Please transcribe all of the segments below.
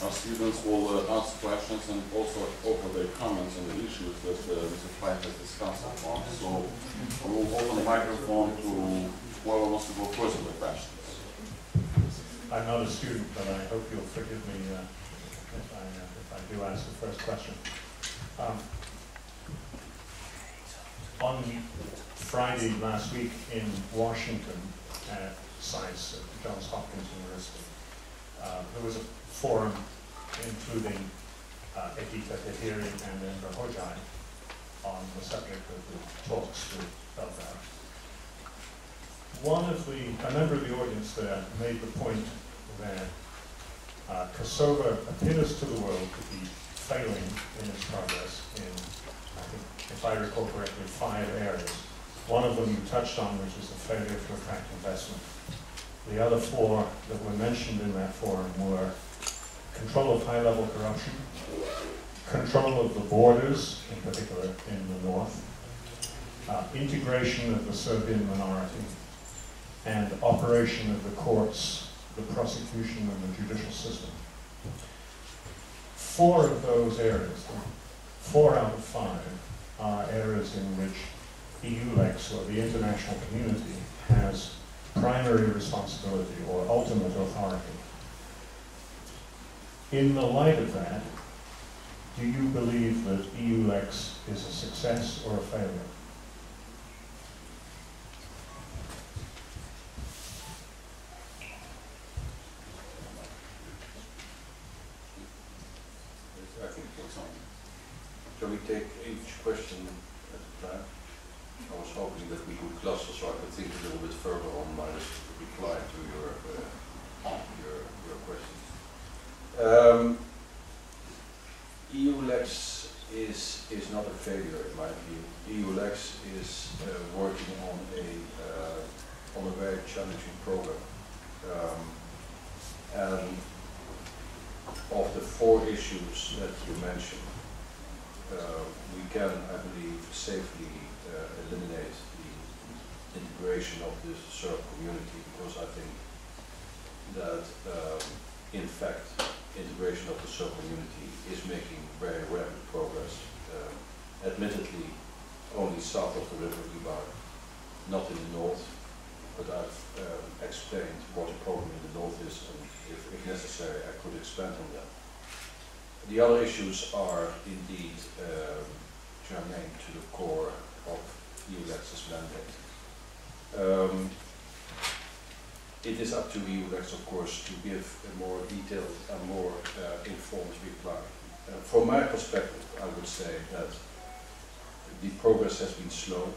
Our students will ask questions and also offer their comments on the issues that Mr. Feith has discussed upon. So we will open the microphone to whoever wants to go first with the questions. I'm not a student, but I hope you'll forgive me if I do ask the first question. On Friday last week in Washington at SAIS, at Johns Hopkins University, there was a forum including Edita Tahiri and Enver Hoxhai on the subject of the talks with Belgrade. A member of the audience there made the point that Kosovo appears to the world to be failing in its progress in, I think, if I recall correctly, 5 areas. One of them you touched on, which is the failure to attract investment. The other 4 that were mentioned in that forum were control of high-level corruption, control of the borders, in particular in the north, integration of the Serbian minority, and operation of the courts, the prosecution, and the judicial system. 4 of those areas, 4 out of 5, are areas in which EULEX, or the international community, has primary responsibility or ultimate authority. In the light of that, do you believe that EULEX is a success or a failure? I think it's on. Shall we take each question at a time? I was hoping that we could cluster so I could think a little bit further on my reply to your questions. EULEX is not a failure in my view. EULEX is working on a very challenging program. And of the 4 issues that you mentioned, we can, I believe, safely eliminate the integration of the Serb community, because I think that, in fact, integration of the Serb community is making very rapid progress. Admittedly, only south of the river Ibar, not in the north, but I've explained what the problem in the north is, and if necessary, I could expand on that. The other issues are indeed germane to the core of EULEX's mandate. It is up to EULEX, of course, to give a more detailed and more informed reply. From my perspective, I would say that the progress has been slow.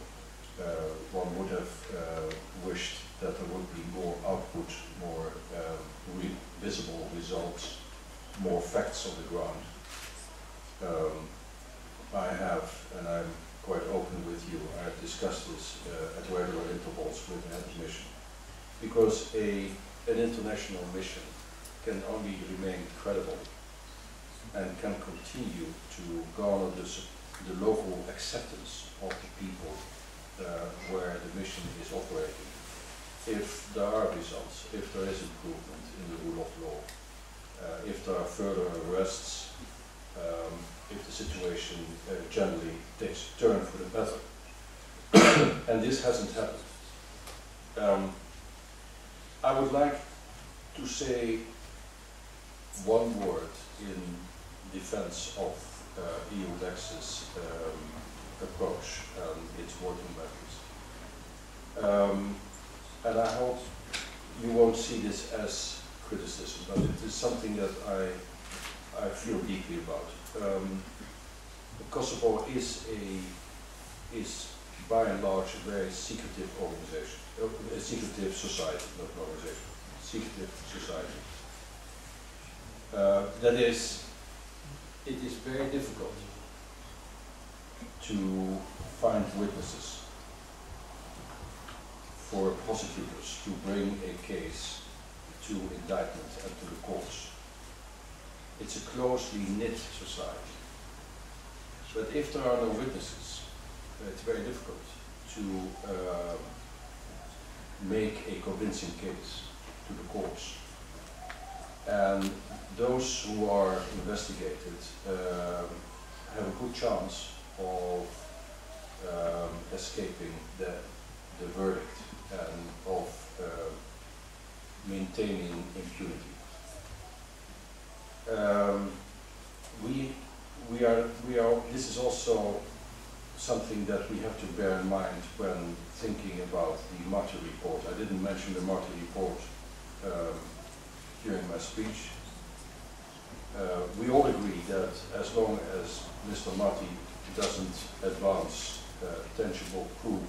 One would have wished that there would be more output, more visible results, more facts on the ground. I have, and I'm quite open with you, I have discussed this at regular intervals with the head of mission, because an international mission can only remain credible and can continue to garner the local acceptance of the people where the mission is operating if there are results, if there is improvement in the rule of law, if there are further arrests, if the situation generally takes a turn for the better. And this hasn't happened. I would like to say one word in defense of EULEX's approach and its working methods. And I hope you won't see this as criticism, but it is something that I feel deeply about. Kosovo is by and large a very secretive organization, a secretive society, not an organization, secretive society. That is, it is very difficult to find witnesses for prosecutors to bring a case to indictment and to the courts. It's a closely knit society. But if there are no witnesses, it's very difficult to make a convincing case to the courts. And those who are investigated have a good chance of escaping the verdict and of maintaining impunity. This is also something that we have to bear in mind when thinking about the Marty report. I didn't mention the Marty report during my speech. We all agree that as long as Mr. Marty doesn't advance tangible proof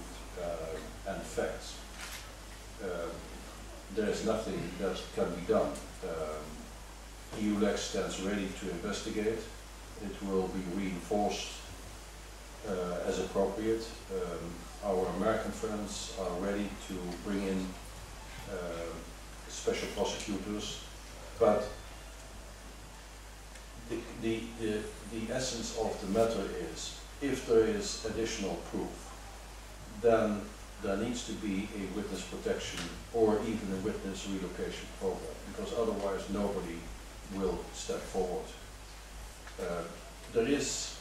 and facts, there is nothing that can be done. EULEX stands ready to investigate. It will be reinforced as appropriate. Our American friends are ready to bring in special prosecutors, but the essence of the matter is, if there is additional proof, then there needs to be a witness protection or even a witness relocation program, because otherwise nobody will step forward. There is,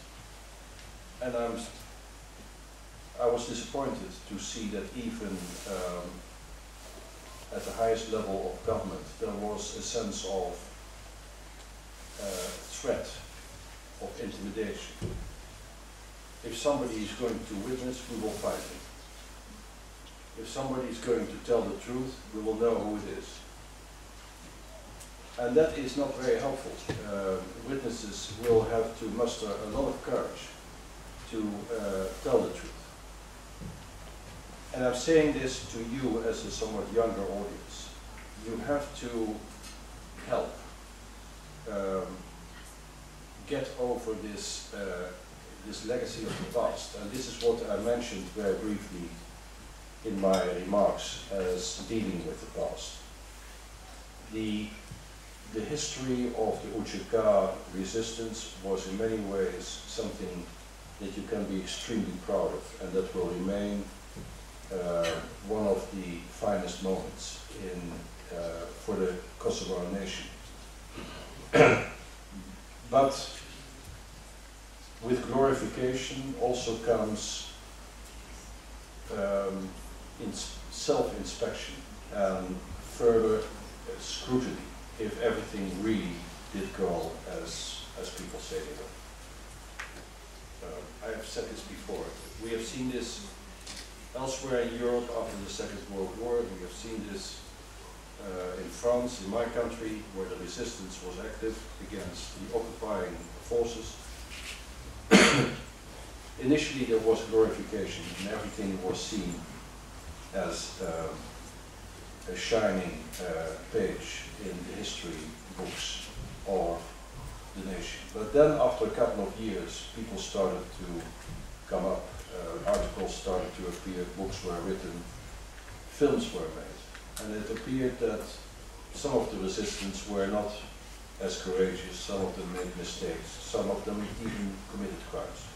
and I was disappointed to see that even at the highest level of government there was a sense of threat, of intimidation. If somebody is going to witness, we will find him. If somebody is going to tell the truth, we will know who it is. And that is not very helpful. Witnesses will have to muster a lot of courage to tell the truth. And I'm saying this to you as a somewhat younger audience. You have to help get over this this legacy of the past. And this is what I mentioned very briefly in my remarks as dealing with the past. The history of the UÇK resistance was in many ways something that you can be extremely proud of, and that will remain one of the finest moments for the Kosovo nation. But with glorification also comes self-inspection and further scrutiny if everything really did go as people say they will. I have said this before. We have seen this elsewhere in Europe after the Second World War. We have seen this in France, in my country, where the resistance was active against the occupying forces. Initially there was glorification and everything was seen as a shining page in the history books of the nation. But then after a couple of years people started to come up, articles started to appear, books were written, films were made, and it appeared that some of the resistance were not as courageous, some of them made mistakes, some of them even committed crimes.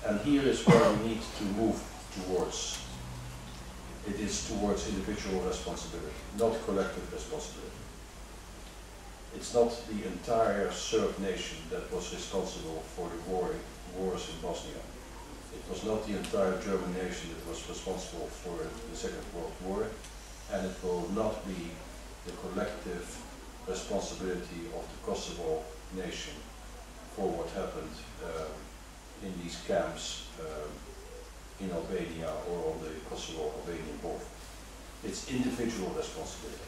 And here is where we need to move towards. It is towards individual responsibility, not collective responsibility. It's not the entire Serb nation that was responsible for the wars in Bosnia. It was not the entire German nation that was responsible for the Second World War, and it will not be the collective responsibility of the Kosovo nation for what happened in these camps in Albania or on the Kosovo-Albanian border. It's individual responsibility.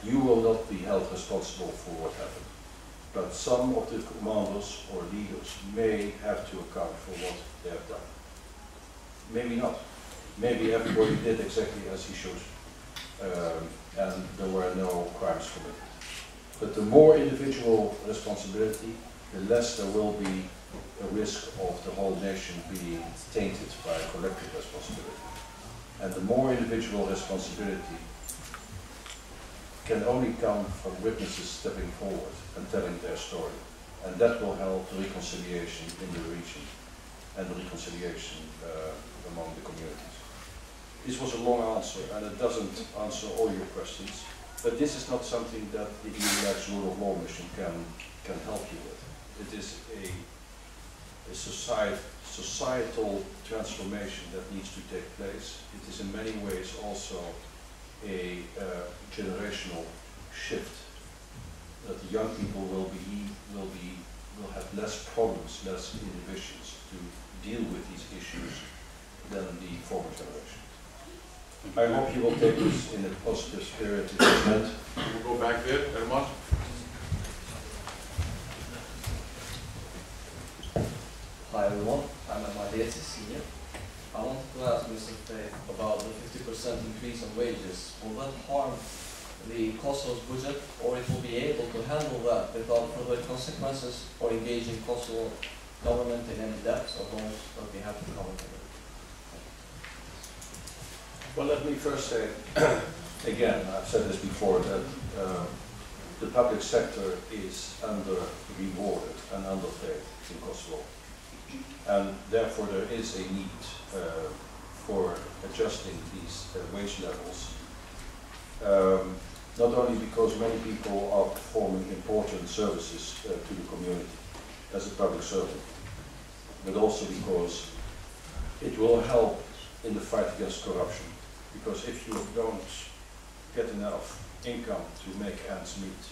You will not be held responsible for what happened, but some of the commanders or leaders may have to account for what they have done. Maybe not. Maybe everybody did exactly as he should, and there were no crimes committed. But the more individual responsibility, the less there will be a risk of the whole nation being tainted by collective responsibility. And the more individual responsibility can only come from witnesses stepping forward and telling their story. And that will help the reconciliation in the region and the reconciliation among the communities. This was a long answer, and it doesn't answer all your questions. But this is not something that the EULEX rule of law mission can help you with. It is a societal transformation that needs to take place. It is in many ways also a generational shift, that the young people will have less problems, less inhibitions to deal with these issues than the former generation. I hope you will take this in a positive spirit. We'll go back there, very much. Hi everyone, I'm Pieter, senior. I wanted to ask Mr. Feith about the 50% increase in wages. Will that harm the Kosovo's budget, or it will be able to handle that without further consequences or engaging Kosovo government in any debts or loans that we have to cover? Well, let me first say, again, I've said this before, that the public sector is under-rewarded and underpaid in Kosovo. And therefore there is a need for adjusting these wage levels. Not only because many people are performing important services to the community as a public servant, but also because it will help in the fight against corruption. Because if you don't get enough income to make ends meet,